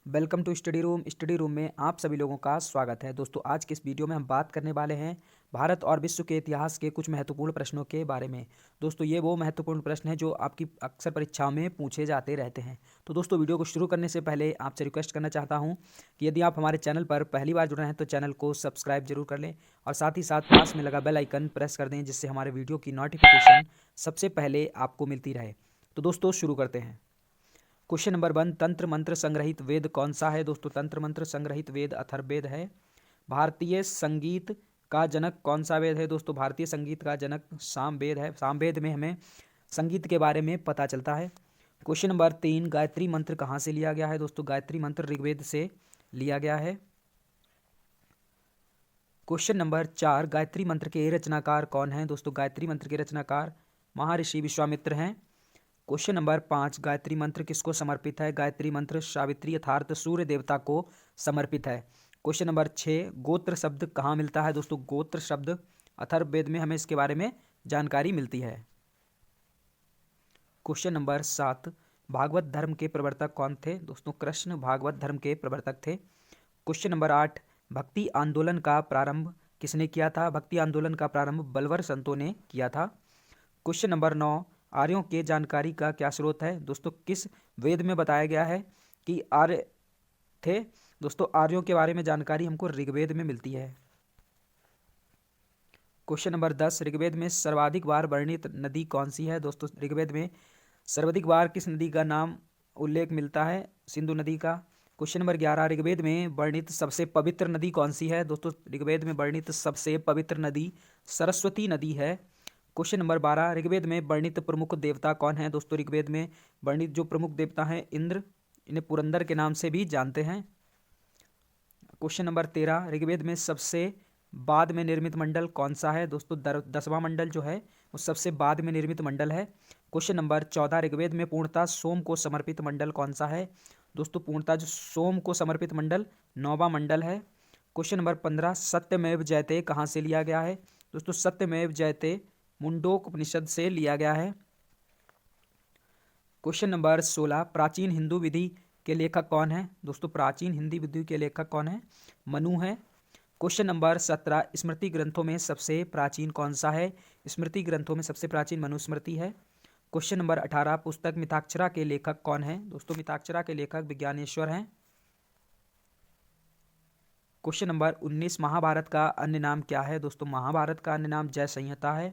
Welcome to study room में आप सभी लोगों का स्वागत है। दोस्तों, आज के इस वीडियो में हम बात करने वाले हैं भारत और विश्व के इतिहास के कुछ महत्वपूर्ण प्रश्नों के बारे में। दोस्तों, ये वो महत्वपूर्ण प्रश्न हैं जो आपकी अक्सर परीक्षाओं में पूछे जाते रहते हैं। तो दोस्तों, वीडियो को शुरू करने से पहले आपसे रिक्वेस्ट करना चाहता हूँ कि यदि आप हमारे चैनल पर पहली बार जुड़ रहे हैं तो चैनल को सब्सक्राइब जरूर कर लें और साथ ही साथ पास में लगा बेल आइकन प्रेस कर दें, जिससे हमारे वीडियो की नोटिफिकेशन सबसे पहले आपको मिलती रहे। तो दोस्तों, शुरू करते हैं। क्वेश्चन नंबर 1, तंत्र मंत्र संग्रहित वेद कौन सा है? दोस्तों, तंत्र मंत्र संग्रहित वेद अथर्ववेद है। भारतीय संगीत का जनक कौन सा वेद है? दोस्तों, भारतीय संगीत का जनक सामवेद है। सामवेद में हमें संगीत के बारे में पता चलता है। क्वेश्चन नंबर 3, गायत्री मंत्र कहाँ से लिया गया है? दोस्तों, गायत्री मंत्र ऋग्वेद से लिया गया है। क्वेश्चन नंबर 4, गायत्री मंत्र के रचनाकार कौन हैं? दोस्तों, गायत्री मंत्र के रचनाकार महर्षि विश्वामित्र हैं। क्वेश्चन नंबर 5, गायत्री मंत्र किसको समर्पित है? गायत्री मंत्र सावित्री अर्थात सूर्य देवता को समर्पित है। क्वेश्चन नंबर 6, गोत्र शब्द कहाँ मिलता है? दोस्तों, गोत्र शब्द अथर्ववेद में हमें इसके बारे में जानकारी मिलती है। क्वेश्चन नंबर 7, भागवत धर्म के प्रवर्तक कौन थे? दोस्तों, कृष्ण भागवत धर्म के प्रवर्तक थे। क्वेश्चन नंबर 8, भक्ति आंदोलन का प्रारंभ किसने किया था? भक्ति आंदोलन का प्रारंभ बलवर संतों ने किया था। क्वेश्चन नंबर 9, आर्यों के जानकारी का क्या स्रोत है? दोस्तों, किस वेद में बताया गया है कि आर्य थे? दोस्तों, आर्यों के बारे में जानकारी हमको ऋग्वेद में मिलती है। क्वेश्चन नंबर 10, ऋग्वेद में सर्वाधिक बार वर्णित नदी कौन सी है? दोस्तों, ऋग्वेद में सर्वाधिक बार किस नदी का नाम उल्लेख मिलता है? सिंधु नदी का। क्वेश्चन नंबर 11, ऋग्वेद में वर्णित सबसे पवित्र नदी कौन सी है? दोस्तों, ऋग्वेद में वर्णित सबसे पवित्र नदी सरस्वती नदी है। क्वेश्चन नंबर 12, ऋग्वेद में वर्णित प्रमुख देवता कौन है? दोस्तों, ऋग्वेद में वर्णित जो प्रमुख देवता हैं इंद्र, इन्हें पुरंदर के नाम से भी जानते हैं। क्वेश्चन नंबर 13, ऋग्वेद में सबसे बाद में निर्मित मंडल कौन सा है? दोस्तों, 10वां मंडल जो है वो सबसे बाद में निर्मित मंडल है। क्वेश्चन नंबर 14, ऋग्वेद में पूर्णतः सोम को समर्पित मंडल कौन सा है? दोस्तों, पूर्णतः जो सोम को समर्पित मंडल 9वां मंडल है। क्वेश्चन नंबर 15, सत्यमेव जयते कहाँ से लिया गया है? दोस्तों, सत्यमेव जयते मुंडोक उपनिषद से लिया गया है। क्वेश्चन नंबर 16, प्राचीन हिंदू विधि के लेखक कौन है? दोस्तों, प्राचीन हिंदी विधि के लेखक कौन है? मनु है। क्वेश्चन नंबर 17, स्मृति ग्रंथों में सबसे प्राचीन कौन सा है? स्मृति ग्रंथों में सबसे प्राचीन मनुस्मृति है। क्वेश्चन नंबर 18, पुस्तक मिताक्षरा के लेखक कौन है? दोस्तों, मिताक्षरा के लेखक विज्ञानेश्वर हैं। क्वेश्चन नंबर 19, महाभारत का अन्य नाम क्या है? दोस्तों, महाभारत का अन्य नाम जय संहिता है।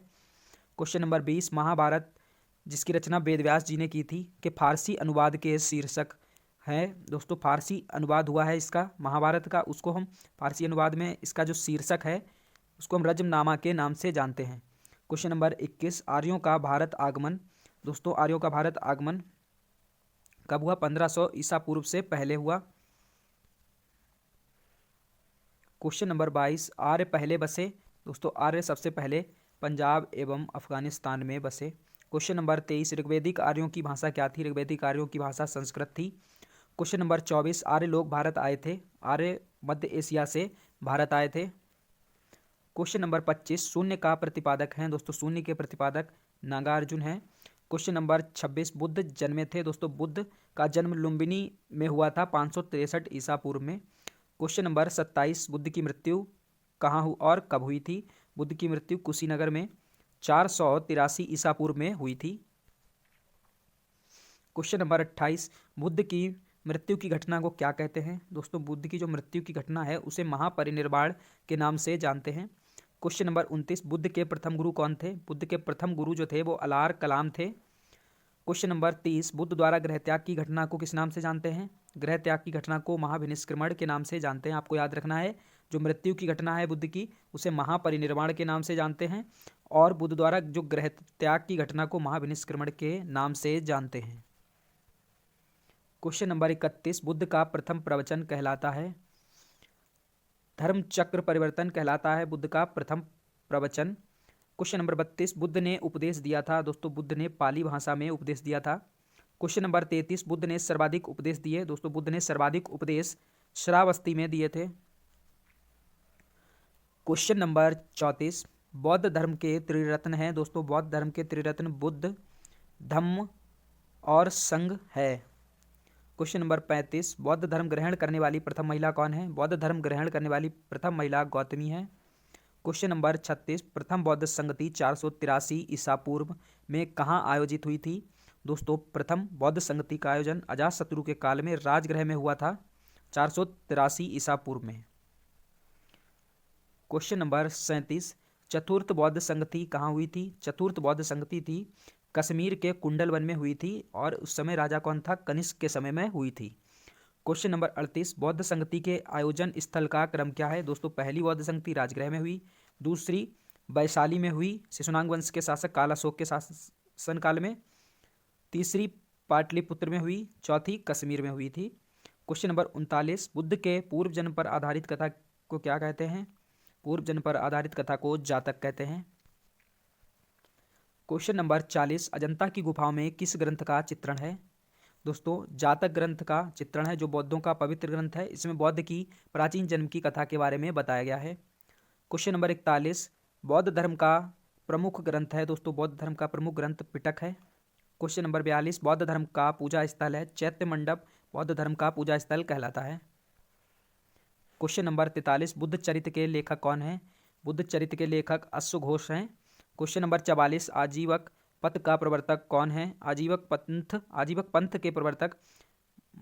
क्वेश्चन नंबर 20, महाभारत जिसकी रचना वेदव्यास जी ने की थी के फारसी अनुवाद के शीर्षक है? दोस्तों, फारसी अनुवाद हुआ है इसका महाभारत का, उसको हम फारसी अनुवाद में इसका जो शीर्षक है उसको हम रजमनामा के नाम से जानते हैं। क्वेश्चन नंबर 21, आर्यों का भारत आगमन। दोस्तों, आर्यों का भारत आगमन कब हुआ? 1500 ईसा पूर्व से पहले हुआ। क्वेश्चन नंबर 22, आर्य पहले बसे। दोस्तों, आर्य सबसे पहले पंजाब एवं अफगानिस्तान में बसे। क्वेश्चन नंबर 23, ऋग्वैदिक आर्यों की भाषा क्या थी? ऋग्वैदिक आर्यों की भाषा संस्कृत थी। क्वेश्चन नंबर 24, आर्य लोग भारत आए थे। आर्य मध्य एशिया से भारत आए थे। क्वेश्चन नंबर 25, शून्य का प्रतिपादक हैं। दोस्तों, शून्य के प्रतिपादक नागार्जुन हैं। क्वेश्चन नंबर 26, बुद्ध जन्मे थे। दोस्तों, बुद्ध का जन्म लुम्बिनी में हुआ था 563 ईसा पूर्व में। क्वेश्चन नंबर 27, बुद्ध की मृत्यु कहाँ और कब हुई थी? बुद्ध की मृत्यु कुशीनगर में 483 ईसा पूर्व में हुई थी। क्वेश्चन नंबर 28, बुद्ध की मृत्यु की घटना को क्या कहते हैं? दोस्तों, बुद्ध की जो मृत्यु की घटना है उसे महापरिनिर्वाण के नाम से जानते हैं। क्वेश्चन नंबर 29, बुद्ध के प्रथम गुरु कौन थे? बुद्ध के प्रथम गुरु जो थे वो अलार कलाम थे। क्वेश्चन नंबर 30, बुद्ध द्वारा गृह त्याग की घटना को किस नाम से जानते हैं? गृह त्याग की घटना को महाभिनिष्क्रमण के नाम से जानते हैं। आपको याद रखना है, जो मृत्यु की घटना है बुद्ध की उसे महापरिनिर्वाण के नाम से जानते हैं और बुद्ध द्वारा जो गृह त्याग की घटना को महाभिनिष्क्रमण के नाम से जानते हैं। क्वेश्चन नंबर 31, बुद्ध का प्रथम प्रवचन कहलाता है? धर्म चक्र परिवर्तन कहलाता है बुद्ध का प्रथम प्रवचन। क्वेश्चन नंबर 32, बुद्ध ने उपदेश दिया था। दोस्तों, बुद्ध ने पाली भाषा में उपदेश दिया था। क्वेश्चन नंबर 33, बुद्ध ने सर्वाधिक उपदेश दिए। दोस्तों, बुद्ध ने सर्वाधिक उपदेश श्रावस्ती में दिए थे। क्वेश्चन नंबर 34, बौद्ध धर्म के त्रिरत्न हैं। दोस्तों, बौद्ध धर्म के त्रिरत्न बुद्ध, धम्म और संघ है। क्वेश्चन नंबर 35, बौद्ध धर्म ग्रहण करने वाली प्रथम महिला कौन है? बौद्ध धर्म ग्रहण करने वाली प्रथम महिला गौतमी है। क्वेश्चन नंबर 36, प्रथम बौद्ध संगति 483 ईसा पूर्व में कहाँ आयोजित हुई थी? दोस्तों प्रथम बौद्ध संगति का आयोजन अजातशत्रु के काल में राजगृह में हुआ था 483 ईसा पूर्व में। क्वेश्चन नंबर 37, चतुर्थ बौद्ध संगति कहाँ हुई थी? चतुर्थ बौद्ध संगति थी कश्मीर के कुंडल वन में हुई थी और उस समय राजा कौन था? कनिष्क के समय में हुई थी। क्वेश्चन नंबर 38, बौद्ध संगति के आयोजन स्थल का क्रम क्या है? दोस्तों पहली बौद्ध संगति राजगृह में हुई, दूसरी वैशाली में हुई शिशुनाग वंश के शासक कालाशोक के शासन काल में, तीसरी पाटलिपुत्र में हुई, चौथी कश्मीर में हुई थी। क्वेश्चन नंबर 39, बुद्ध के पूर्व जन्म पर आधारित कथा को क्या कहते हैं? पूर्व जन्म पर आधारित कथा को जातक कहते हैं। क्वेश्चन नंबर 40, अजंता की गुफाओं में किस ग्रंथ का चित्रण है? दोस्तों जातक ग्रंथ का चित्रण है, जो बौद्धों का पवित्र ग्रंथ है। इसमें बौद्ध की प्राचीन जन्म की कथा के बारे में बताया गया है। क्वेश्चन नंबर 41, बौद्ध धर्म का प्रमुख ग्रंथ है। दोस्तों बौद्ध धर्म का प्रमुख ग्रंथ पिटक है। क्वेश्चन नंबर 42, बौद्ध धर्म का पूजा स्थल है चैत्य मंडप बौद्ध धर्म का पूजा स्थल कहलाता है। क्वेश्चन नंबर 43, बुद्ध चरित्र के लेखक कौन है? बुद्ध चरित्र के लेखक अश्वघोष हैं। क्वेश्चन नंबर 44, आजीवक पथ का प्रवर्तक कौन है? आजीवक पंथ के प्रवर्तक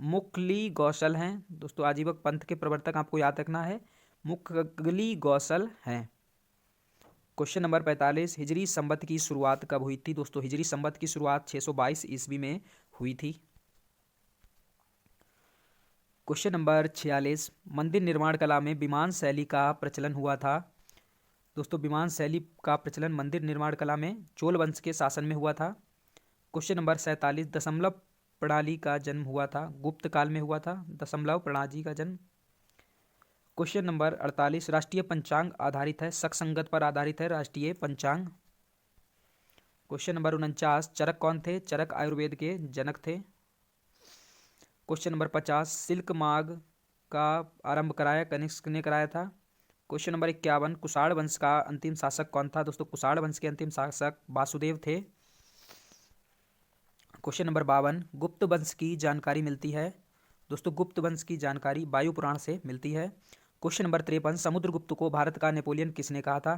मुक्ली गौसल हैं। दोस्तों आजीवक पंथ के प्रवर्तक आपको याद रखना है मुक्ली गौसल हैं। क्वेश्चन नंबर 45, हिजरी संवत की शुरुआत कब हुई थी? दोस्तों हिजरी संवत की शुरुआत 622 ईस्वी में हुई थी। क्वेश्चन नंबर 46, मंदिर निर्माण कला में विमान शैली का प्रचलन हुआ था। दोस्तों विमान शैली का प्रचलन मंदिर निर्माण कला में चोल वंश के शासन में हुआ था। क्वेश्चन नंबर 47, दशमलव प्रणाली का जन्म हुआ था गुप्त काल में हुआ था दशमलव प्रणाली का जन्म। क्वेश्चन नंबर 48, राष्ट्रीय पंचांग आधारित है शक संगत पर आधारित है राष्ट्रीय पंचांग। क्वेश्चन नंबर 49, चरक कौन थे? चरक आयुर्वेद के जनक थे। क्वेश्चन नंबर 50, सिल्क मार्ग का आरंभ कराया कनिष्क ने कराया था। क्वेश्चन नंबर 51, कुषाण वंश का अंतिम शासक कौन था? दोस्तों कुषाण वंश के अंतिम शासक वासुदेव थे। क्वेश्चन नंबर 52, गुप्त वंश की जानकारी मिलती है। दोस्तों गुप्त वंश की जानकारी वायु पुराण से मिलती है। क्वेश्चन नंबर 53, समुद्रगुप्त को भारत का नेपोलियन किसने कहा था?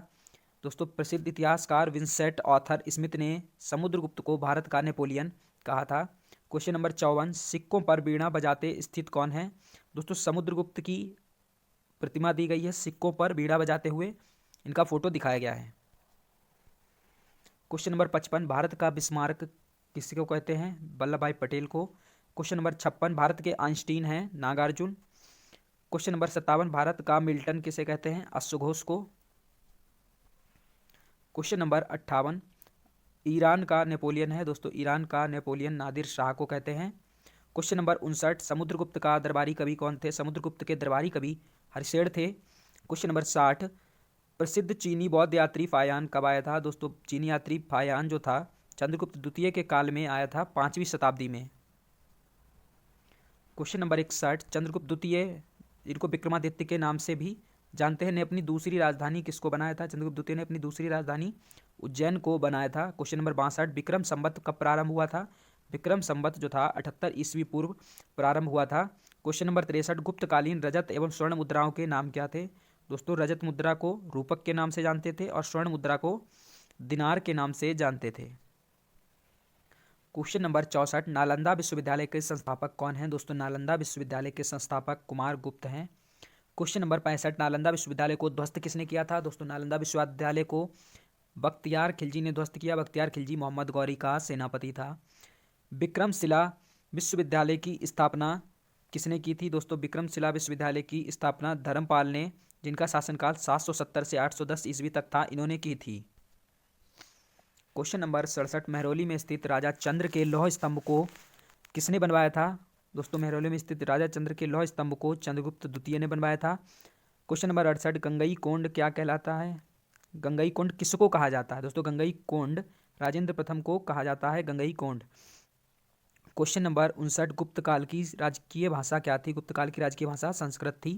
दोस्तों प्रसिद्ध इतिहासकार विंसेंट ऑथर स्मिथ ने समुद्रगुप्त को भारत का नेपोलियन कहा था। क्वेश्चन नंबर 54, सिक्कों पर बीड़ा बजाते स्थित कौन है? दोस्तों समुद्रगुप्त की प्रतिमा दी गई है सिक्कों पर बीड़ा बजाते हुए, इनका फोटो दिखाया गया है। क्वेश्चन नंबर 55, भारत का बिस्मार्क किसको कहते हैं? वल्लभ भाई पटेल को। क्वेश्चन नंबर 56, भारत के आइंस्टीन हैं नागार्जुन। क्वेश्चन नंबर 57, भारत का मिल्टन किसे कहते हैं? अश्वघोष को। क्वेश्चन नंबर 58, ईरान का नेपोलियन है। दोस्तों ईरान का नेपोलियन नादिर शाह को कहते हैं। क्वेश्चन नंबर 59, समुद्रगुप्त का दरबारी कवि कौन थे? समुद्रगुप्त के दरबारी कवि हरिशेन थे। क्वेश्चन नंबर 60, प्रसिद्ध चीनी बौद्ध यात्री फायान कब आया था? दोस्तों चीनी यात्री फायान जो था चंद्रगुप्त द्वितीय के काल में आया था 5वीं शताब्दी में। क्वेश्चन नंबर 61, चंद्रगुप्त द्वितीय इनको विक्रमादित्य के नाम से भी जानते हैं, ने अपनी दूसरी राजधानी किसको बनाया था? चंद्रगुप्त द्वितीय ने अपनी दूसरी राजधानी उज्जैन को बनाया था। क्वेश्चन नंबर 62, विक्रम संवत कब प्रारंभ हुआ था? विक्रम संवत जो था 78 ईस्वी पूर्व प्रारंभ हुआ था। क्वेश्चन नंबर 63, गुप्तकालीन रजत एवं स्वर्ण मुद्राओं के नाम क्या थे? दोस्तों रजत मुद्रा को रूपक के नाम से जानते थे और स्वर्ण मुद्रा को दिनार के नाम से जानते थे। क्वेश्चन नंबर 64, नालंदा विश्वविद्यालय के संस्थापक कौन हैं? दोस्तों नालंदा विश्वविद्यालय के संस्थापक कुमार गुप्त हैं। क्वेश्चन नंबर 65, नालंदा विश्वविद्यालय को ध्वस्त किसने किया था? दोस्तों नालंदा विश्वविद्यालय को बख्तियार खिलजी ने ध्वस्त किया। बख्तियार खिलजी मोहम्मद गौरी का सेनापति था। विक्रमशिला विश्वविद्यालय की स्थापना किसने की थी? दोस्तों विक्रमशिला विश्वविद्यालय की स्थापना धर्मपाल ने, जिनका शासनकाल 770 से 810 ईस्वी तक था, इन्होंने की थी। क्वेश्चन नंबर 67, महरौली में स्थित राजा चंद्र के लौह स्तंभ को किसने बनवाया था? दोस्तों महरौली में स्थित राजा चंद्र के लौह स्तंभ को चंद्रगुप्त द्वितीय ने बनवाया था। क्वेश्चन नंबर 68, गंगई कोंड क्या कहलाता है? गंगई कोंड किसको कहा जाता है? दोस्तों गंगई कोंड राजेंद्र प्रथम को कहा जाता है गंगई कोंड। क्वेश्चन नंबर 59, गुप्त काल की राजकीय भाषा क्या थी? गुप्त काल की राजकीय भाषा संस्कृत थी।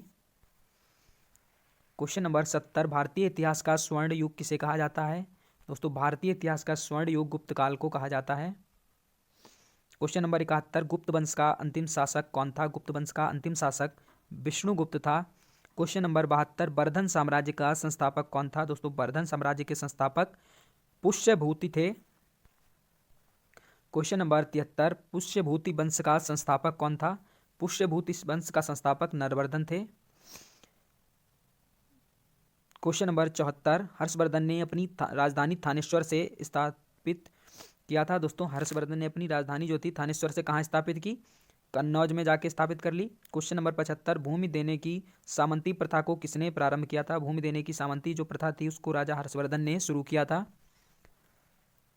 क्वेश्चन नंबर 70, भारतीय इतिहास का स्वर्ण युग किसे कहा जाता है? दोस्तों भारतीय इतिहास का स्वर्ण युग गुप्त काल को कहा जाता है। क्वेश्चन नंबर 71, गुप्त वंश का अंतिम शासक कौन था? गुप्त वंश का अंतिम शासक विष्णुगुप्त था। क्वेश्चन नंबर 72, वर्धन साम्राज्य का संस्थापक कौन था? दोस्तों वर्धन साम्राज्य के संस्थापक पुष्यभूति थे। क्वेश्चन नंबर 73, पुष्यभूति वंश का संस्थापक कौन था? पुष्यभूति वंश का संस्थापक नरवर्धन थे। क्वेश्चन नंबर 74, हर्षवर्धन ने अपनी राजधानी थानेश्वर से स्थापित किया था। दोस्तों हर्षवर्धन ने अपनी राजधानी जो थी थानेश्वर से कहाँ स्थापित की? कन्नौज में जाके स्थापित कर ली। क्वेश्चन नंबर 75, भूमि देने की सामंती प्रथा को किसने प्रारंभ किया था? भूमि देने की सामंती जो प्रथा थी उसको राजा हर्षवर्धन ने शुरू किया था।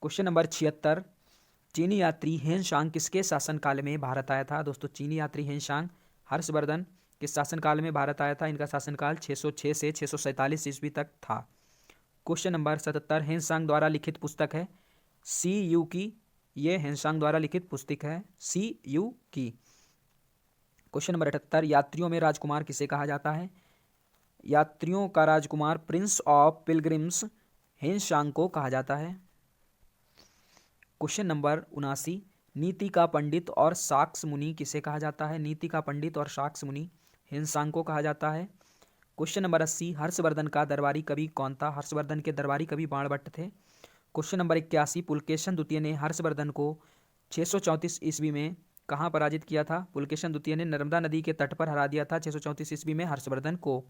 क्वेश्चन नंबर 76, चीनी यात्री हेनशांग किसके शासनकाल में भारत आया था? दोस्तों चीनी यात्री हेनशांग हर्षवर्धन के शासनकाल में भारत आया था। इनका शासनकाल 606 से 647 ईस्वी तक था। क्वेश्चन नंबर 77, हेनशांग द्वारा लिखित पुस्तक है सी यू की। ये हेनशांग द्वारा लिखित पुस्तक है सी यू की। क्वेश्चन नंबर 78, यात्रियों में राजकुमार किसे कहा जाता है? यात्रियों का राजकुमार प्रिंस ऑफ पिलग्रिम्स हेनशांग को कहा जाता है। क्वेश्चन नंबर 79, नीति का पंडित और साक्ष मुनि किसे कहा जाता है? नीति का पंडित और साक्ष मुनि हेनशांग को कहा जाता है। क्वेश्चन नंबर 80, हर्षवर्धन का दरबारी कवि कौन था? हर्षवर्धन के दरबारी कवि बाणभट्ट थे। क्वेश्चन नंबर 81, पुलकेशन द्वितीय ने हर्षवर्धन को 634 ईस्वी में कहाँ पराजित किया था? पुलकेशन द्वितीय ने नर्मदा नदी के तट पर हरा दिया था 634 ईस्वी में हर्षवर्धन को।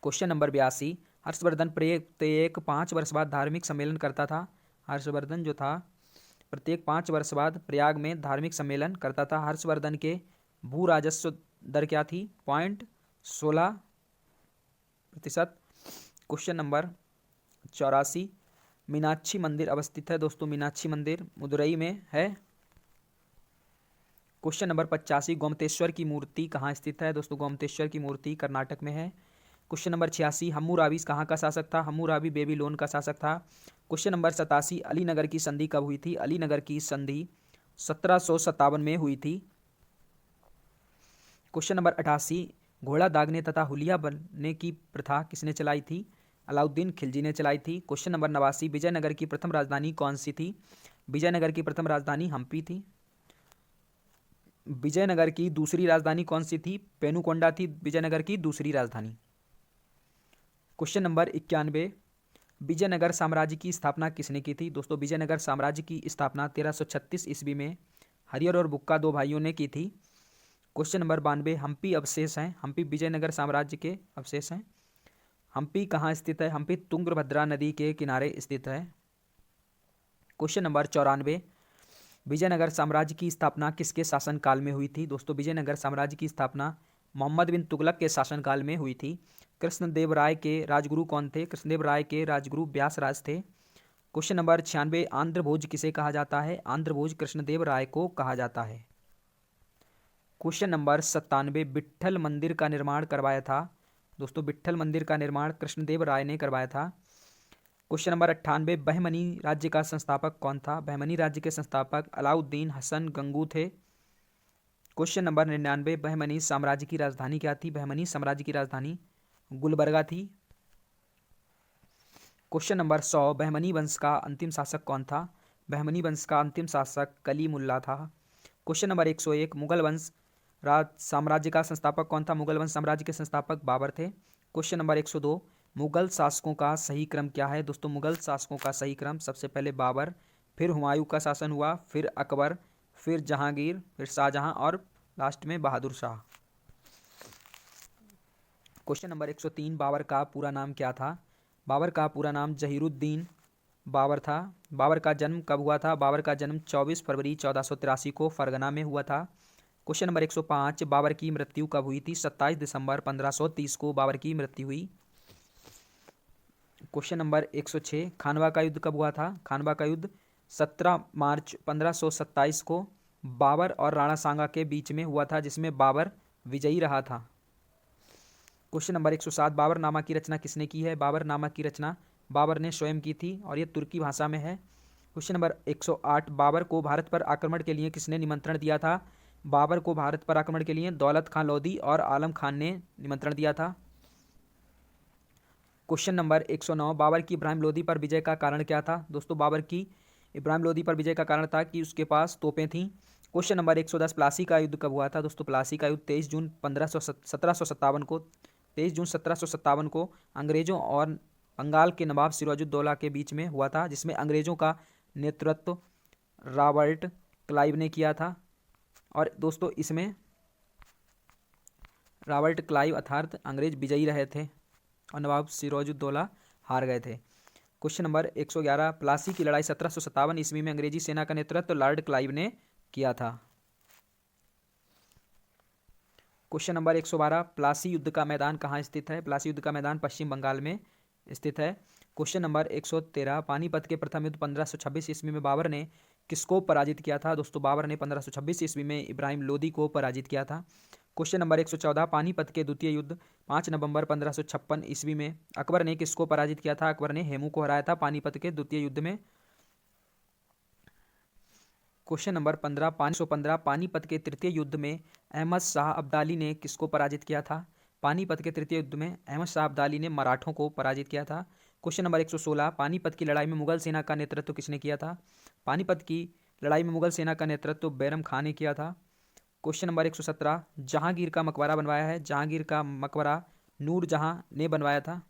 क्वेश्चन नंबर 82, हर्षवर्धन प्रत्येक 5 वर्ष बाद धार्मिक सम्मेलन करता था। हर्षवर्धन जो था प्रत्येक 5 वर्ष बाद प्रयाग में धार्मिक सम्मेलन करता था। हर्षवर्धन के भू राजस्व दर क्या थी? 0.16%। क्वेश्चन नंबर 84, मीनाक्षी मंदिर अवस्थित है। दोस्तों मीनाक्षी मंदिर मदुरई में है। क्वेश्चन नंबर 85, गोमतेश्वर की मूर्ति कहाँ स्थित है? दोस्तों गोमतेश्वर की मूर्ति कर्नाटक में है। क्वेश्चन नंबर 86, हम्मुराबी कहाँ का शासक था? हम्मुराबी बेबीलोन का शासक था। क्वेश्चन नंबर 87, अलीनगर की संधि कब हुई थी? अलीनगर की संधि 1757 में हुई थी। क्वेश्चन नंबर 88, घोड़ा दागने तथा हुलिया बनने की प्रथा किसने चलाई थी? अलाउद्दीन खिलजी ने चलाई थी। क्वेश्चन नंबर 89, विजयनगर की प्रथम राजधानी कौन सी थी? विजयनगर की प्रथम राजधानी हम्पी थी। विजयनगर की दूसरी राजधानी कौन सी थी? पेनुकोंडा थी विजयनगर की दूसरी राजधानी। क्वेश्चन नंबर 91, विजयनगर साम्राज्य की स्थापना किसने की थी? दोस्तों विजयनगर साम्राज्य की स्थापना 1336 ईस्वी में हरिहर और बुक्का दो भाइयों ने की थी। क्वेश्चन नंबर 92, हम्पी अवशेष हैं। हम्पी विजयनगर साम्राज्य के अवशेष हैं। हम्पी कहाँ स्थित है? हम्पी तुंगभद्रा नदी के किनारे स्थित है। क्वेश्चन नंबर 94, विजयनगर साम्राज्य की स्थापना किसके शासनकाल में हुई थी? दोस्तों विजयनगर साम्राज्य की स्थापना मोहम्मद बिन तुगलक के शासनकाल में हुई थी। कृष्णदेव राय के राजगुरु कौन थे? कृष्णदेव राय के राजगुरु व्यासराज थे। क्वेश्चन नंबर 96, आंध्र भोज किसे कहा जाता है? आंध्र भोज कृष्णदेव राय को कहा जाता है। क्वेश्चन नंबर 97, विट्ठल मंदिर का निर्माण करवाया था। दोस्तों विट्ठल मंदिर का निर्माण कृष्णदेव राय ने करवाया था। क्वेश्चन नंबर 98, बहमनी राज्य का संस्थापक कौन था? बहमनी राज्य के संस्थापक अलाउद्दीन हसन गंगू थे। क्वेश्चन नंबर 99, बहमनी साम्राज्य की राजधानी क्या थी? बहमनी साम्राज्य की राजधानी गुलबर्गा थी। क्वेश्चन नंबर 100, बहमनी वंश का अंतिम शासक कौन था? बहमनी वंश का अंतिम शासक कलीमुल्ला था। क्वेश्चन नंबर 101, मुगल वंश साम्राज्य का संस्थापक कौन था? मुगल वंश साम्राज्य के संस्थापक बाबर थे। क्वेश्चन नंबर 102, मुगल शासकों का सही क्रम क्या है? दोस्तों मुगल शासकों का सही क्रम सबसे पहले बाबर, फिर हुमायूं का शासन हुआ, फिर अकबर, फिर जहांगीर, फिर शाहजहां और लास्ट में बहादुर शाह। क्वेश्चन नंबर 103, बाबर का पूरा नाम क्या था? बाबर का पूरा नाम जहीरुद्दीन बाबर था। बाबर का जन्म कब हुआ था? बाबर का जन्म 24 फरवरी 1483 को फरगना में हुआ था। क्वेश्चन नंबर 105, बाबर की मृत्यु कब हुई थी? 27 दिसंबर 1530 को बाबर की मृत्यु हुई। क्वेश्चन नंबर 106, खानवा का युद्ध कब हुआ था? खानवा का युद्ध 17 मार्च 1527 को बाबर और राणा सांगा के बीच में हुआ था, जिसमें बाबर विजयी रहा था। क्वेश्चन नंबर 107, बाबरनामा की रचना किसने की है? बाबरनामा की रचना बाबर ने स्वयं की थी और यह तुर्की भाषा में है। क्वेश्चन नंबर 108, बाबर को भारत पर आक्रमण के लिए किसने निमंत्रण दिया था? बाबर को भारत पर आक्रमण के लिए दौलत खान लोधी और आलम खान ने निमंत्रण दिया था। क्वेश्चन नंबर 109, बाबर की इब्राहिम लोधी पर विजय का कारण क्या था? दोस्तों बाबर की इब्राहिम लोदी पर विजय का कारण था कि उसके पास तोपें थीं। क्वेश्चन नंबर 110, प्लासी का युद्ध कब हुआ था? दोस्तों प्लासी का युद्ध 23 जून 1757 को 23 जून 1757 को अंग्रेजों और बंगाल के नवाब सिराजुद्दौला के बीच में हुआ था, जिसमें अंग्रेजों का नेतृत्व रॉबर्ट क्लाइव ने किया था। और दोस्तों इसमें रॉबर्ट क्लाइव अर्थात अंग्रेज विजयी रहे थे और नवाब सिराजुद्दौला हार गए थे। क्वेश्चन नंबर 111, प्लासी की लड़ाई 1757 ईस्वी में अंग्रेजी सेना का नेतृत्व लॉर्ड क्लाइव ने किया था। क्वेश्चन नंबर 112, प्लासी युद्ध का मैदान कहाँ स्थित है? प्लासी युद्ध का मैदान पश्चिम बंगाल में स्थित है। क्वेश्चन नंबर 113, पानीपत के प्रथम युद्ध 1526 ईस्वी में बाबर ने किसको पराजित किया था? दोस्तों बाबर ने 1526 ईस्वी में इब्राहिम लोदी को पराजित किया था। क्वेश्चन नंबर 114, पानीपत के द्वितीय युद्ध 5 नवंबर 1556 ईस्वी में अकबर ने किसको पराजित किया था? अकबर ने हेमू को हराया था पानीपत के द्वितीय युद्ध में। क्वेश्चन नंबर 15 पानीपत के तृतीय युद्ध में अहमद शाह अब्दाली ने किसको पराजित किया था? पानीपत के तृतीय युद्ध में अहमद शाह अब्दाली ने मराठों को पराजित किया था। क्वेश्चन नंबर 116, पानीपत की लड़ाई में मुगल सेना का नेतृत्व किसने किया था? पानीपत की लड़ाई में मुगल सेना का नेतृत्व बैरम खान ने किया था। क्वेश्चन नंबर 117, जहांगीर का मकबरा बनवाया है? जहांगीर का मकबरा नूरजहां ने बनवाया था।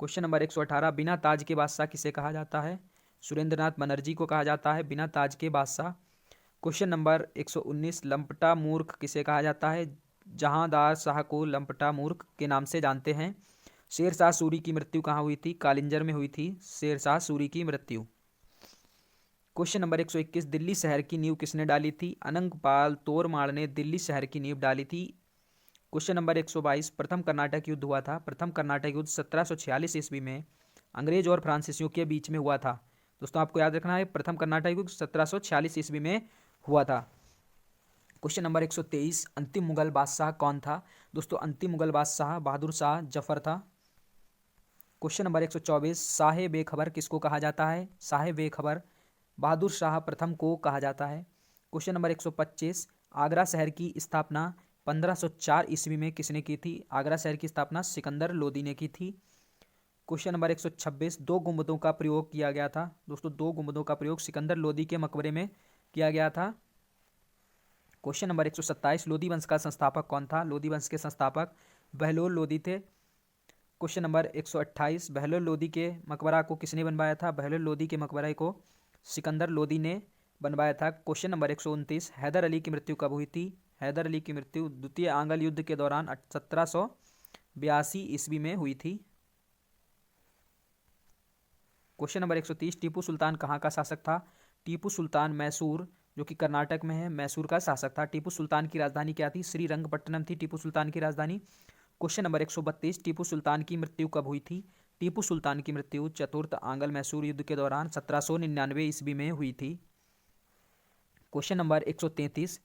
क्वेश्चन नंबर 118, बिना ताज के बादशाह किसे कहा जाता है? सुरेंद्रनाथ बनर्जी को कहा जाता है बिना ताज के बादशाह। क्वेश्चन नंबर 119, लंपटा मूर्ख किसे कहा जाता है? जहांदार शाह को लंपटा मूर्ख के नाम से जानते हैं। शेरशाह सूरी की मृत्यु कहाँ हुई थी? कालिंजर में हुई थी शेरशाह सूरी की मृत्यु। क्वेश्चन नंबर 121, दिल्ली शहर की नींव किसने डाली थी? अनंगपाल तोरमाड़ ने दिल्ली शहर की नींव डाली थी। क्वेश्चन नंबर 122, प्रथम कर्नाटक युद्ध हुआ था? प्रथम कर्नाटक युद्ध 1746 ईस्वी में अंग्रेज और फ्रांसीसियों के बीच में हुआ था। दोस्तों आपको याद रखना है प्रथम कर्नाटक युद्ध 1746 ईस्वी में हुआ था। क्वेश्चन नंबर 123, अंतिम मुगल बादशाह कौन था? दोस्तों अंतिम मुगल बादशाह बहादुर शाह जफर था। क्वेश्चन नंबर 124, शाह बेखबर किसको कहा जाता है? शाह बेखबर बहादुर शाह प्रथम को कहा जाता है। क्वेश्चन नंबर 125, आगरा शहर की स्थापना 1504 ईस्वी में किसने की थी? आगरा शहर की स्थापना सिकंदर लोदी ने की थी। क्वेश्चन नंबर 126, दो गुंबदों का प्रयोग किया गया था? दोस्तों दो गुंबदों का प्रयोग सिकंदर लोदी के मकबरे में किया गया था। क्वेश्चन नंबर 127, लोदी वंश का संस्थापक कौन था? लोदी वंश के संस्थापक बहलोल लोदी थे। क्वेश्चन नंबर 128, बहलोल लोदी के मकबरा को किसने बनवाया था? बहलोल लोदी के मकबरे को सिकंदर लोदी ने बनवाया था। क्वेश्चन नंबर 129, हैदर अली की मृत्यु कब हुई थी? हैदर अली की मृत्यु द्वितीय आंग्ल युद्ध के दौरान 1782 ईस्वी में हुई थी। क्वेश्चन नंबर 130, टीपू सुल्तान कहाँ का शासक था? टीपू सुल्तान मैसूर जो कि कर्नाटक में है मैसूर का शासक था। टीपू सुल्तान की राजधानी क्या थी? श्रीरंगपट्टनम थी टीपू सुल्तान की राजधानी। क्वेश्चन नंबर 132, टीपू सुल्तान की मृत्यु कब हुई थी? टीपू सुल्तान की मृत्यु चतुर्थ आंग्ल मैसूर युद्ध के दौरान 1799 ईस्वी में हुई थी। क्वेश्चन नंबर 133,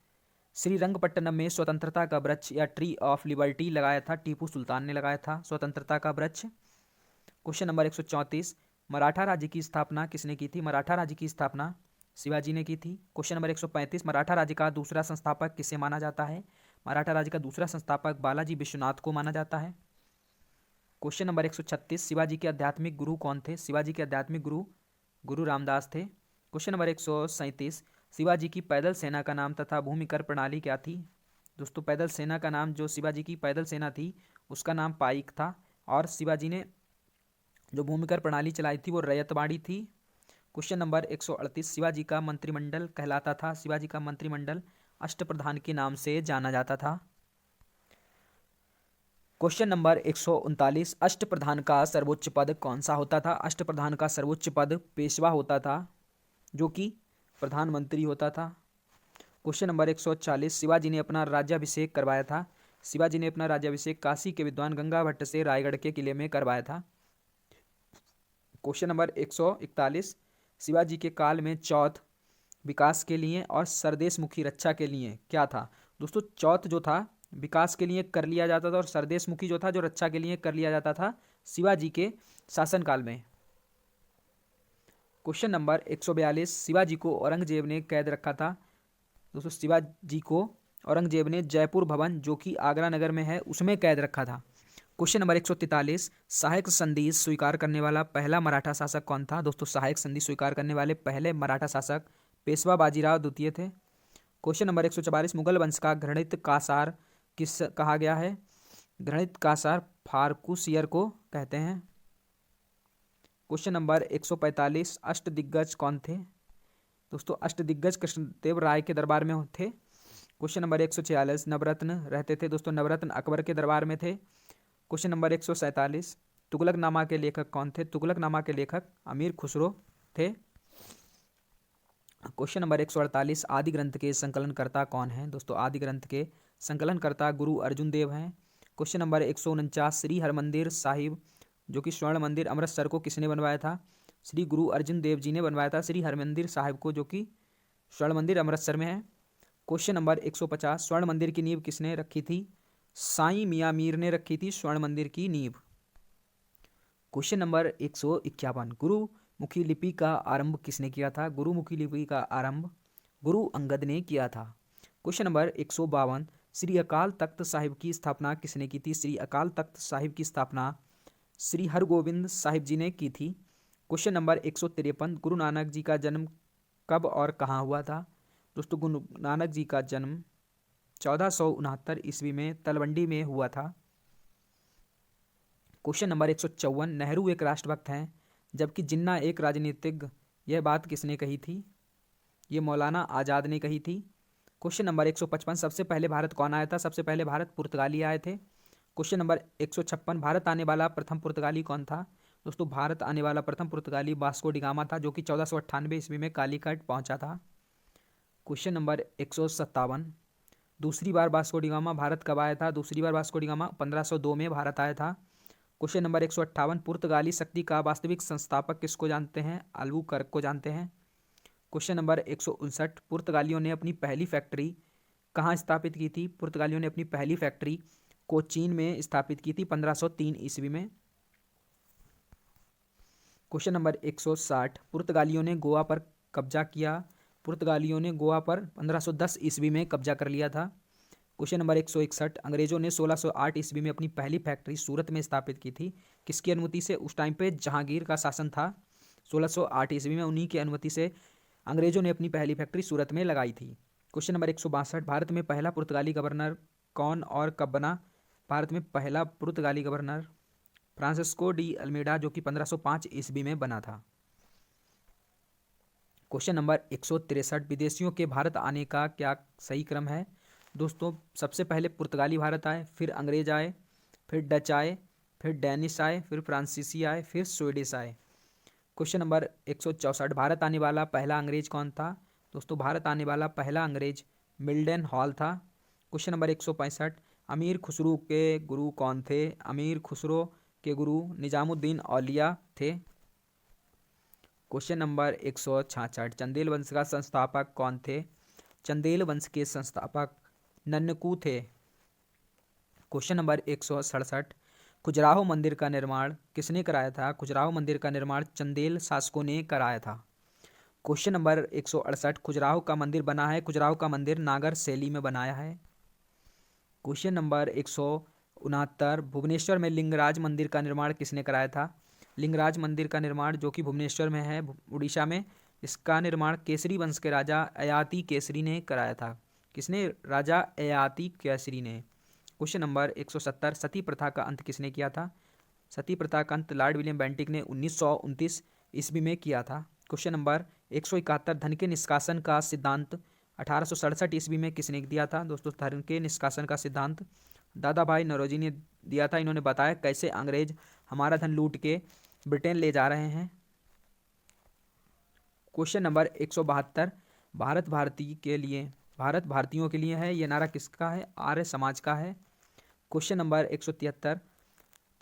श्रीरंगपट्टनम में स्वतंत्रता का वृक्ष या ट्री ऑफ लिबर्टी लगाया था? टीपू सुल्तान ने लगाया था स्वतंत्रता का वृक्ष। क्वेश्चन नंबर 134, मराठा राज्य की स्थापना किसने की थी? मराठा राज्य की स्थापना शिवाजी ने की थी। क्वेश्चन नंबर 135, मराठा राज्य का दूसरा संस्थापक किसे माना जाता है? मराठा राज्य का दूसरा संस्थापक बालाजी विश्वनाथ को माना जाता है। क्वेश्चन नंबर 136, शिवाजी के आध्यात्मिक गुरु कौन थे? शिवाजी के आध्यात्मिक गुरु गुरु रामदास थे। क्वेश्चन नंबर 137, शिवाजी की पैदल सेना का नाम तथा भूमिकर प्रणाली क्या थी? दोस्तों पैदल सेना का नाम जो शिवाजी की पैदल सेना थी उसका नाम पाइक था और शिवाजी ने जो भूमिकर प्रणाली चलाई थी वो रयतवाड़ी थी। क्वेश्चन नंबर 138, शिवाजी का मंत्रिमंडल कहलाता था? शिवाजी का मंत्रिमंडल अष्टप्रधान के नाम से जाना जाता था। क्वेश्चन नंबर 139, अष्टप्रधान का सर्वोच्च पद कौन सा होता था? अष्टप्रधान का सर्वोच्च पद पेशवा होता था जो कि प्रधानमंत्री होता था। क्वेश्चन नंबर 140, शिवाजी ने अपना राज्याभिषेक करवाया था? शिवाजी ने अपना राज्याभिषेक काशी के विद्वान गंगा भट्ट से रायगढ़ के किले में करवाया था। क्वेश्चन नंबर 141, शिवाजी के काल में चौथ विकास के लिए और सरदेशमुखी रक्षा के लिए क्या था? दोस्तों चौथ जो था विकास के लिए कर लिया जाता था और सरदेशमुखी जो था जो रक्षा के लिए कर लिया जाता था शिवाजी के शासनकाल में। क्वेश्चन नंबर 142, शिवाजी को औरंगजेब ने कैद रखा था? दोस्तों शिवाजी को औरंगजेब ने जयपुर भवन जो कि आगरा नगर में है उसमें कैद रखा था। क्वेश्चन नंबर 143, सहायक संधि स्वीकार करने वाला पहला मराठा शासक कौन था? दोस्तों सहायक संधि स्वीकार करने वाले पहले मराठा शासक पेशवा बाजीराव द्वितीय थे। क्वेश्चन नंबर 144, मुगल वंश का घृणित कासार किस कहा गया है? घृणित कासार फार्कुसियर को कहते हैं। क्वेश्चन नंबर 145, अष्टदिग्गज कौन थे? दोस्तों अष्टदिग्गज कृष्णदेव राय के दरबार में थे। क्वेश्चन नंबर 146, नवरत्न रहते थे। दोस्तों नवरत्न अकबर के दरबार में थे। क्वेश्चन नंबर 147, तुगलकनामा के लेखक कौन थे? तुगलकनामा के लेखक अमीर खुसरो थे। क्वेश्चन नंबर 148, आदि ग्रंथ के संकलनकर्ता कौन है? दोस्तों आदि ग्रंथ के संकलनकर्ता गुरु अर्जुन देव हैं। क्वेश्चन नंबर 149, श्री हरमंदिर साहिब जो कि स्वर्ण मंदिर अमृतसर को किसने बनवाया था? श्री गुरु अर्जुन देव जी ने बनवाया था श्री हरमंदिर साहिब को, जो कि स्वर्ण मंदिर अमृतसर में है। क्वेश्चन नंबर 150, स्वर्ण मंदिर की नींव किसने रखी थी? साईं मियां मीर ने रखी थी स्वर्ण मंदिर की नींव। क्वेश्चन नंबर 151, गुरुमुखी लिपि का आरंभ किसने किया था? गुरुमुखी लिपि का आरंभ गुरु अंगद ने किया था। क्वेश्चन नंबर 152, श्री अकाल तख्त साहिब की स्थापना किसने की थी? श्री अकाल तख्त साहिब की स्थापना श्री हरगोविंद साहिब जी ने की थी। क्वेश्चन नंबर 153, गुरु नानक जी का जन्म कब और कहाँ हुआ था? दोस्तों गुरु नानक जी का जन्म 1469 ईस्वी में तलवंडी में हुआ था। क्वेश्चन नंबर 154, नेहरू एक राष्ट्रभक्त हैं जबकि जिन्ना एक राजनीतिज्ञ, यह बात किसने कही थी? ये मौलाना आज़ाद ने कही थी। क्वेश्चन नंबर 155, सबसे पहले भारत कौन आया था? सबसे पहले भारत पुर्तगाली आए थे। क्वेश्चन नंबर 156, भारत आने वाला प्रथम पुर्तगाली कौन था? दोस्तों भारत आने वाला प्रथम पुर्तगाली वास्को डी गामा था, जो कि 1498 ईस्वी में कालीकट पहुंचा था। क्वेश्चन नंबर 157, दूसरी बार वास्को डी गामा भारत कब आया था? दूसरी बार वास्को डी गामा 1502 में भारत आया था। क्वेश्चन नंबर 158, पुर्तगाली शक्ति का वास्तविक संस्थापक किसको जानते हैं? अल्बुकर्क को जानते हैं। क्वेश्चन नंबर 159, पुर्तगालियों ने अपनी पहली फैक्ट्री कहाँ स्थापित की थी? पुर्तगालियों ने अपनी पहली फैक्ट्री कोचीन में स्थापित की थी 1503 ईस्वी में। क्वेश्चन नंबर 160, पुर्तगालियों ने गोवा पर कब्जा किया? पुर्तगालियों ने गोवा पर 1510 ईस्वी में कब्जा कर लिया था। क्वेश्चन नंबर 161, अंग्रेजों ने 1608 ईस्वी में अपनी पहली फैक्ट्री सूरत में स्थापित की थी, किसकी अनुमति से? उस टाइम पे जहांगीर का शासन था 1608 ईस्वी में, उन्हीं की अनुमति से अंग्रेजों ने अपनी पहली फैक्ट्री सूरत में लगाई थी। क्वेश्चन नंबर 162, भारत में पहला पुर्तगाली गवर्नर कौन और कब बना? भारत में पहला पुर्तगाली गवर्नर फ्रांसिस्को डी अल्मेडा, जो कि 1505 ईस्वी में बना था। क्वेश्चन नंबर 163, विदेशियों के भारत आने का क्या सही क्रम है? दोस्तों सबसे पहले पुर्तगाली भारत आए, फिर अंग्रेज आए, फिर डच आए, फिर डेनिश आए, फिर फ्रांसीसी आए, फिर स्वीडिश आए। क्वेश्चन नंबर 164, भारत आने वाला पहला अंग्रेज कौन था? दोस्तों भारत आने वाला पहला अंग्रेज मिल्डन हॉल था। क्वेश्चन नंबर 165, अमीर खुसरो के गुरु कौन थे? अमीर खुसरो के गुरु निजामुद्दीन औलिया थे। क्वेश्चन नंबर 166, चंदेल वंश का संस्थापक कौन थे? चंदेल वंश के संस्थापक नन्नकू थे। क्वेश्चन नंबर 167, खजुराहो मंदिर का निर्माण किसने कराया था? खजुराहो मंदिर का निर्माण चंदेल शासकों ने कराया था। क्वेश्चन नंबर 168, खजुराहो का मंदिर बना है, खजुराहो का मंदिर नागर शैली में बनाया है। क्वेश्चन नंबर 169, भुवनेश्वर में लिंगराज मंदिर का निर्माण किसने कराया था? लिंगराज मंदिर का निर्माण जो कि भुवनेश्वर में है उड़ीसा में, इसका निर्माण केसरी वंश के राजा अयाती केसरी ने कराया था। किसने? राजा अयाती केसरी ने। क्वेश्चन नंबर 170, सती प्रथा का अंत किसने किया था? सती प्रथा का अंत लॉर्ड विलियम बेंटिक ने 1929 ईस्वी में किया था। क्वेश्चन नंबर 171, धन के निष्कासन का सिद्धांत 1867 ईस्वी में किसने दिया था? दोस्तों धन के निष्कासन का सिद्धांत दादा भाई नौरोजी ने दिया था। इन्होंने बताया कैसे अंग्रेज हमारा धन लूट के ब्रिटेन ले जा रहे हैं। क्वेश्चन नंबर 172, भारत भारतीयों के लिए है, यह नारा किसका है? आर्य समाज का है। क्वेश्चन नंबर 173,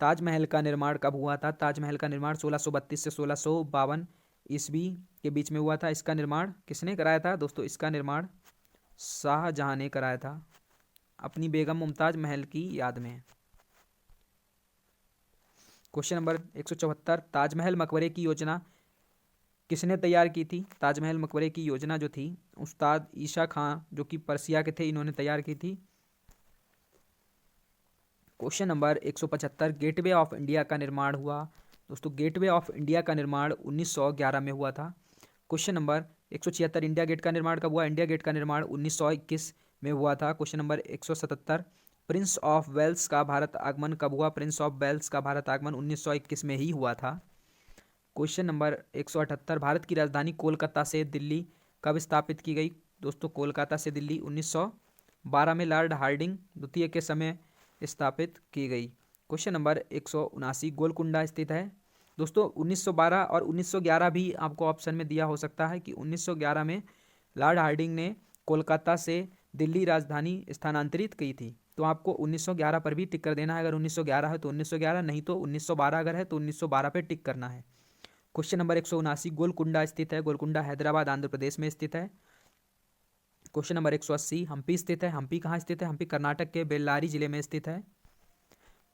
ताजमहल का निर्माण कब हुआ था? ताजमहल का निर्माण 1632 से 1652 ईस्वी के बीच में हुआ था। इसका निर्माण किसने कराया था? दोस्तों इसका निर्माण शाहजहां ने कराया था अपनी बेगम मुमताज महल की याद में। क्वेश्चन नंबर 174, ताजमहल मकबरे की योजना किसने तैयार की थी? ताजमहल मकबरे की योजना जो थी उस्ताद ईशा खां जो कि पर्सिया के थे, इन्होंने तैयार की थी। Question number 175, gateway of India का निर्माण हुआ। दोस्तों गेटवे ऑफ इंडिया का निर्माण 1911 में हुआ था। क्वेश्चन नंबर 176, इंडिया गेट का निर्माण कब हुआ? इंडिया गेट का निर्माण 1921 में हुआ था। Question number 177, prince of Wales का भारत आगमन कब हुआ? प्रिंस ऑफ वेल्स का भारत आगमन 1921 में ही हुआ था। क्वेश्चन नंबर 178, भारत की राजधानी कोलकाता से दिल्ली कब स्थापित की गई? दोस्तों कोलकाता से दिल्ली 1912 में लॉर्ड हार्डिंग द्वितीय के समय स्थापित की गई। क्वेश्चन नंबर 179, गोलकुंडा स्थित है। दोस्तों 1912 और 1911 भी आपको ऑप्शन में दिया हो सकता है कि 1911 में लॉर्ड हार्डिंग ने कोलकाता से दिल्ली राजधानी स्थानांतरित की थी, तो आपको 1911 पर भी टिक कर देना है। अगर 1911 है तो 1911, नहीं तो 1912 अगर है तो 1912 पे टिक करना है। क्वेश्चन नंबर 179, गोलकुंडा स्थित है। गोलकुंडा हैदराबाद आंध्र प्रदेश में स्थित है। क्वेश्चन नंबर 180, हम्पी स्थित है। हम्पी कहाँ स्थित है? हम्पी कर्नाटक के बेल्लारी जिले में स्थित है।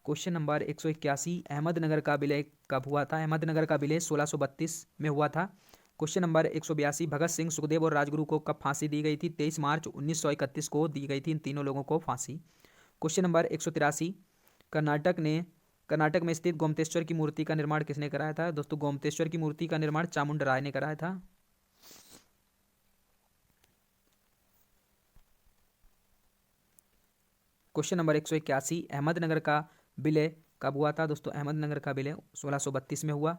क्वेश्चन नंबर 181, अहमदनगर का विलय कब हुआ था? अहमदनगर का विलय 1632 में हुआ था। क्वेश्चन नंबर 182, भगत सिंह, सुखदेव और राजगुरु को कब फांसी दी गई थी? 23 मार्च 1931 को दी गई थी इन तीनों लोगों को फांसी। क्वेश्चन नंबर 183, कर्नाटक में स्थित गोमतेश्वर की मूर्ति का निर्माण किसने कराया था? दोस्तों गोमतेश्वर की मूर्ति का निर्माण चामुंड राय ने कराया था। क्वेश्चन नंबर 181, अहमदनगर का विलय कब हुआ था? दोस्तों अहमदनगर का विलय 1632 में हुआ।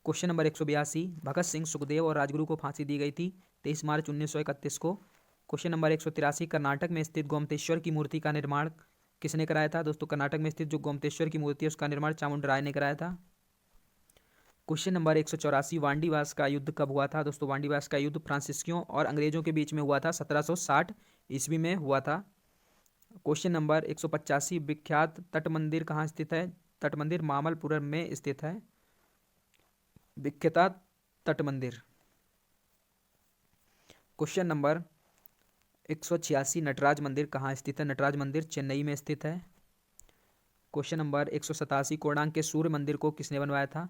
क्वेश्चन नंबर 182, भगत सिंह, सुखदेव और राजगुरु को फांसी दी गई थी 23 मार्च 1931 को। क्वेश्चन नंबर 183, कर्नाटक में स्थित गोमतेश्वर की मूर्ति का निर्माण किसने कराया था? दोस्तों कर्नाटक में स्थित जो गोमतेश्वर की मूर्ति है उसका निर्माण चामुंड राय ने कराया था। क्वेश्चन नंबर 184, वांडीवास का युद्ध कब हुआ था? दोस्तों वांडीवास का युद्ध फ्रांसीसियों और अंग्रेजों के बीच में हुआ था, 1760 ईस्वी में हुआ था। क्वेश्चन नंबर 185, विख्यात तट मंदिर कहाँ स्थित है? तट मंदिर मामल्लपुरम में स्थित है, विख्यात तट मंदिर। क्वेश्चन नंबर 186, नटराज मंदिर कहाँ स्थित है? नटराज मंदिर चेन्नई में स्थित है। क्वेश्चन नंबर 187, कोणार्क के सूर्य मंदिर को किसने बनवाया था?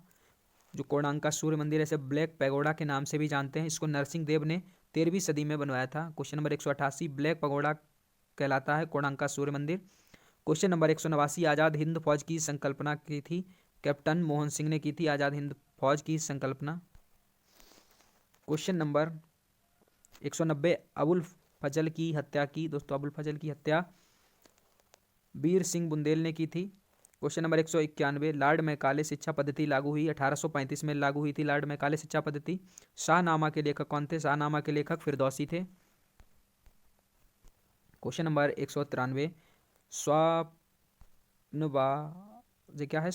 जो कोणार्क का सूर्य मंदिर ऐसे ब्लैक पैगोडा के नाम से भी जानते हैं, इसको नरसिंह देव ने 13वीं सदी में बनवाया था। क्वेश्चन नंबर 188, ब्लैक पैगोडा कहलाता है कोणार्क का सूर्य मंदिर। क्वेश्चन नंबर 189, आज़ाद हिंद फौज की संकल्पना की थी कैप्टन मोहन सिंह ने की थी आज़ाद हिंद फौज की संकल्पना। क्वेश्चन नंबर 190, अबुल फजल की हत्या की। दोस्तों अबुल फजल की हत्या वीर सिंह बुंदेल ने की थी। क्वेश्चन नंबर 191, लॉर्ड मैकाले शिक्षा पद्धति लागू हुई 1835 में लागू हुई थी लॉर्ड मैकाले शिक्षा पद्धति। शाहनामा के लेखक कौन थे? शाहनामा के लेखक फिरदौसी थे। क्वेश्चन नंबर 193, स्वापनवा क्या है?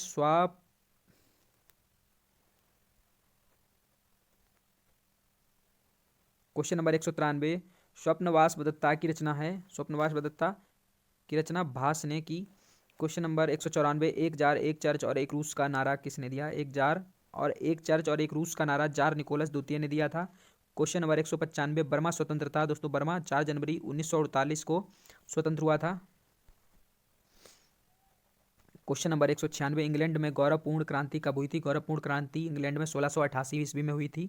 क्वेश्चन नंबर 193, स्वप्नवास बदत्ता की रचना है। स्वप्नवास बदत्ता की रचना भास ने की। क्वेश्चन नंबर 194, एक जार एक चर्च और एक रूस का नारा किसने दिया? एक जार और एक चर्च और एक रूस का नारा जार निकोलस द्वितीय ने दिया था। क्वेश्चन नंबर 195, बर्मा स्वतंत्रता। दोस्तों बर्मा 4 जनवरी 1948 को स्वतंत्र हुआ था। क्वेश्चन नंबर 196, इंग्लैंड में गौरवपूर्ण क्रांति कब हुई थी? गौरवपूर्ण क्रांति इंग्लैंड में 1688 ईस्वी में हुई थी।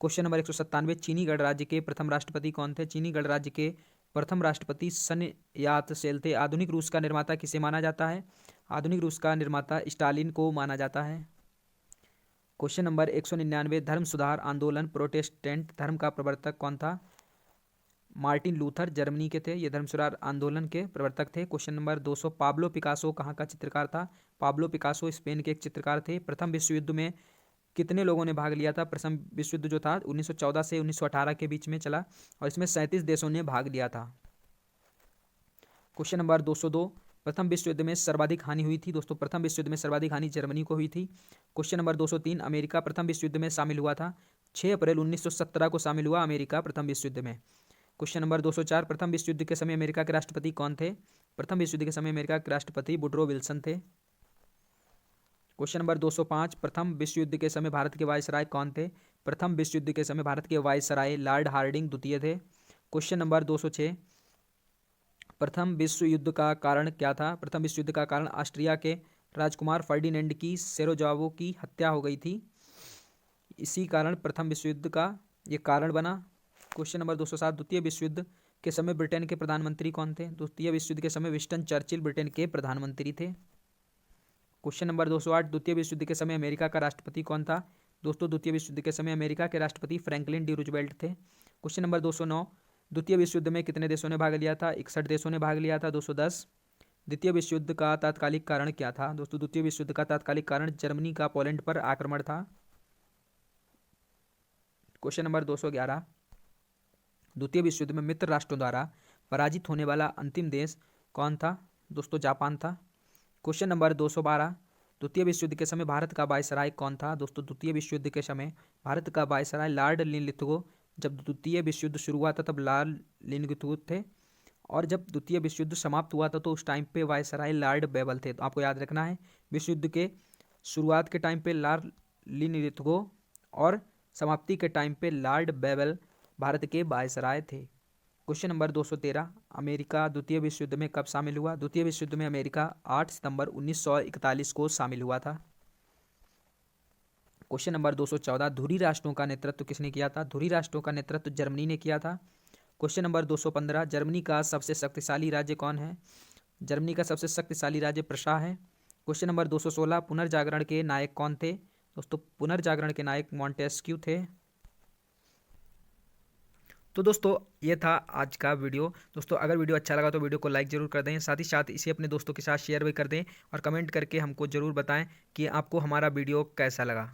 क्वेश्चन नंबर 197, चीनी गणराज्य के प्रथम राष्ट्रपति कौन थे? चीनी गणराज्य के प्रथम राष्ट्रपति सन यात सेल थे। आधुनिक रूस का निर्माता किसे माना जाता है? आधुनिक रूस का निर्माता स्टालिन को माना जाता है। क्वेश्चन नंबर 199, धर्म सुधार आंदोलन प्रोटेस्टेंट धर्म का प्रवर्तक कौन था? मार्टिन लूथर जर्मनी के थे, ये धर्म सुधार आंदोलन के प्रवर्तक थे। क्वेश्चन नंबर 200, पाब्लो पिकासो कहाँ का चित्रकार था? पाब्लो पिकासो स्पेन के एक चित्रकार थे। प्रथम विश्व युद्ध में कितने लोगों ने भाग लिया था? प्रथम विश्व युद्ध जो था 1914 से 1918 के बीच में चला और इसमें 37 देशों ने भाग लिया था। क्वेश्चन नंबर 202, प्रथम विश्व युद्ध में सर्वाधिक हानि हुई थी। दोस्तों प्रथम विश्व युद्ध में सर्वाधिक हानि जर्मनी को हुई थी। क्वेश्चन नंबर 203, अमेरिका प्रथम विश्व युद्ध में शामिल हुआ था। 6 अप्रैल 1917 को शामिल हुआ अमेरिका प्रथम विश्व युद्ध में। क्वेश्चन नंबर 204, प्रथम विश्व युद्ध के समय अमेरिका के राष्ट्रपति कौन थे? प्रथम विश्व युद्ध के समय अमेरिका के राष्ट्रपति वुडरो विल्सन थे। क्वेश्चन नंबर 205, प्रथम विश्व युद्ध के समय भारत के वायसराय कौन थे? प्रथम विश्व युद्ध के समय भारत के वायसराय लॉर्ड हार्डिंग द्वितीय थे। क्वेश्चन नंबर 206, प्रथम विश्व युद्ध का कारण क्या था? प्रथम विश्व युद्ध का कारण ऑस्ट्रिया के राजकुमार फर्डिनेंड की सेरोजावो की हत्या हो गई थी, इसी कारण प्रथम विश्व युद्ध का ये कारण बना। क्वेश्चन नंबर 207, द्वितीय विश्व युद्ध के समय ब्रिटेन के प्रधानमंत्री कौन थे? द्वितीय विश्व युद्ध के समय विंस्टन चर्चिल ब्रिटेन के प्रधानमंत्री थे। क्वेश्चन नंबर 208, द्वितीय विश्व युद्ध के समय अमेरिका का राष्ट्रपति कौन था? दोस्तों द्वितीय विश्व युद्ध के समय अमेरिका के राष्ट्रपति फ्रैंकलिन डी रूजवेल्ट थे। क्वेश्चन नंबर 209, द्वितीय विश्व युद्ध में कितने देशों ने भाग लिया था? 61 देशों ने भाग लिया था। 210, द्वितीय विश्व युद्ध का तात्कालिक कारण क्या था? दोस्तों द्वितीय विश्व युद्ध का तात्कालिक कारण जर्मनी का पोलैंड पर आक्रमण था। क्वेश्चन नंबर 211, द्वितीय विश्व युद्ध में मित्र राष्ट्रों द्वारा पराजित होने वाला अंतिम देश कौन था? दोस्तों जापान था। क्वेश्चन नंबर 212, द्वितीय विश्व युद्ध के समय भारत का वायसराय कौन था? दोस्तों द्वितीय विश्व युद्ध के समय भारत का वायसराय लॉर्ड लिनलिथगो। जब द्वितीय विश्व युद्ध शुरू हुआ था तब लॉर्ड लिनलिथगो थे, और जब द्वितीय विश्व युद्ध समाप्त हुआ था तो उस टाइम पे वायसराय लॉर्ड बेबल थे। तो आपको याद रखना है, विश्व युद्ध के शुरुआत के टाइम पे लॉर्ड लिनलिथगो और समाप्ति के टाइम पे लॉर्ड बेबल भारत के वायसराय थे। क्वेश्चन नंबर 213, अमेरिका द्वितीय विश्व युद्ध में कब शामिल हुआ? द्वितीय विश्व युद्ध में अमेरिका 8 सितंबर 1941 को शामिल हुआ था। क्वेश्चन नंबर 214, धुरी राष्ट्रों का नेतृत्व किसने किया था? धुरी राष्ट्रों का नेतृत्व जर्मनी ने किया था। क्वेश्चन नंबर 215, जर्मनी का सबसे शक्तिशाली राज्य कौन है? जर्मनी का सबसे शक्तिशाली राज्य प्रशा है। क्वेश्चन नंबर 216, पुनर्जागरण के नायक कौन थे? दोस्तों पुनर्जागरण के नायक मॉन्टेस्क्यू थे। तो दोस्तों ये था आज का वीडियो। दोस्तों अगर वीडियो अच्छा लगा तो वीडियो को लाइक जरूर कर दें, साथ ही साथ इसे अपने दोस्तों के साथ शेयर भी कर दें और कमेंट करके हमको ज़रूर बताएं कि आपको हमारा वीडियो कैसा लगा।